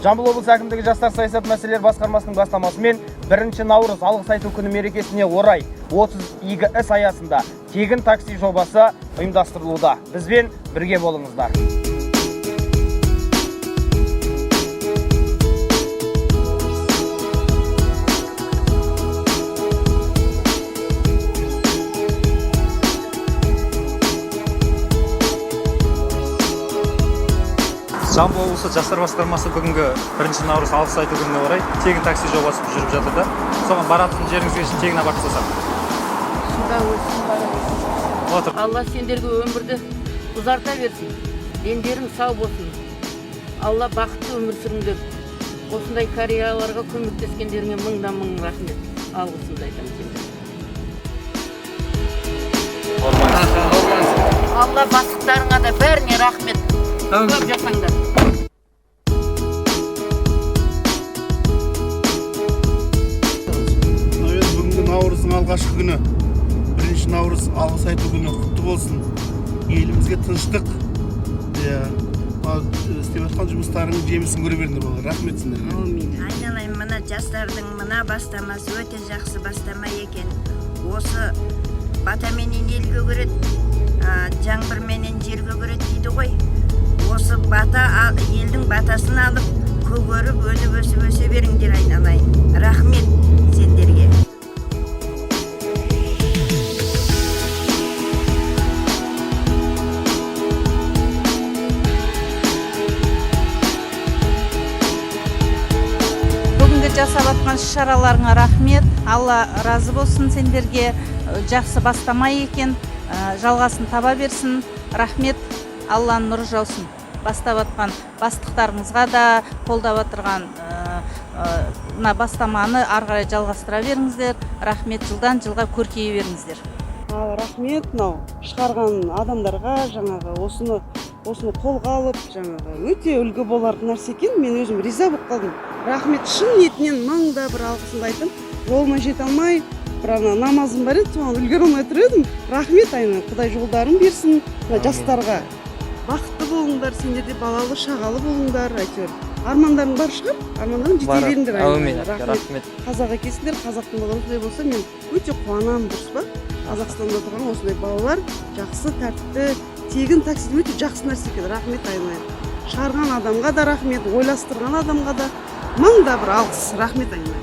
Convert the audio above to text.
Жамбыл облысы әкімдігі жастар саясат мәселелері басқармасының бастамасымен 1 наурыз алғыс айту күні мерекесіне орай 30 игі іс аясында тегін такси жобасы ұйымдастырылуда. Бізбен бірге болыңыздар. Жамбыл облысы жастар басқармасы бүгінгі 1 наурыз алғыс айту күніне орай тегін такси жобасы жүріп жатыр да. Соған баратын жеріңізге тегін апарып тастасам. Алла сендерге өмірді ұзарта берсін. Дендерің сау болсын. Алла бақытты өмір сүріңдер. Осындай қарияларға көмектескендеріңе мыңдан мың рахмет. Алғысымды айтамын сендерге. Алла бастықтарыңа да бәріне рахмет. Көп жасаңдар. Бүгінгі наурыздың алғашқы күні, 1 наурыз алғыс айту күні құтты болсын. Елімізге тыныштық, істеп жатқан жұмыстарының жемісін көре беріңдер болар. Рахмет сендерге. Айналайын, мына жастардың мына бастамасы өте жақсы бастама екен. Осы батаменен елге көреді, жаңбырменен жерге көреді дейді ғой. Осы бата елдің батасын алып, көгеріп, өніп өсе беріңдер айналайын. Рахмет сендерге. Бүгінгі жасап атқан шараларыңа рахмет. Алла разы болсын сендерге. Жақсы бастама екен. Жалғасын таба берсін. Рахмет. Алланың нұры жаусын. Бастап атқан бастықтарыңызға да, қолдап отырған бастаманы ары қарай жалғастыра беріңіздер. Рахмет, жылдан жылға көркейе беріңіздер. Рахмет, шығарған адамдарға жаңағы осыны қолға алып, жаңағы өте үлгі болар нәрсе екен. Мен өзім риза болып қалдым. Рахмет, шын ниетінен мыңда бір алғысымды айтым. Жолыма жете алмай, бір намазым бар еді, соған үлгере алмай тұр едім. Рахмет, Құдай жолдарын берсін жастарға. Бақытты болыңдар, сендер де балалы, шағалы болыңдар, әйтеуір. Армандарың бар шығар, армандарың жете беріңдер. Рахмет. Қазақ екесіңдер, қазақтың балалары осындай болса, мен өте қуанамын, дұрыс па? Қазақстанда тұрған осындай балалар жақсы, тәртіпті, тегін такси өте жақсы нәрсе екен. Рахмет айналайын. Шығарған адамға да рахмет, ойластырған адамға да мыңда бір алғыс. Рахмет айналайын.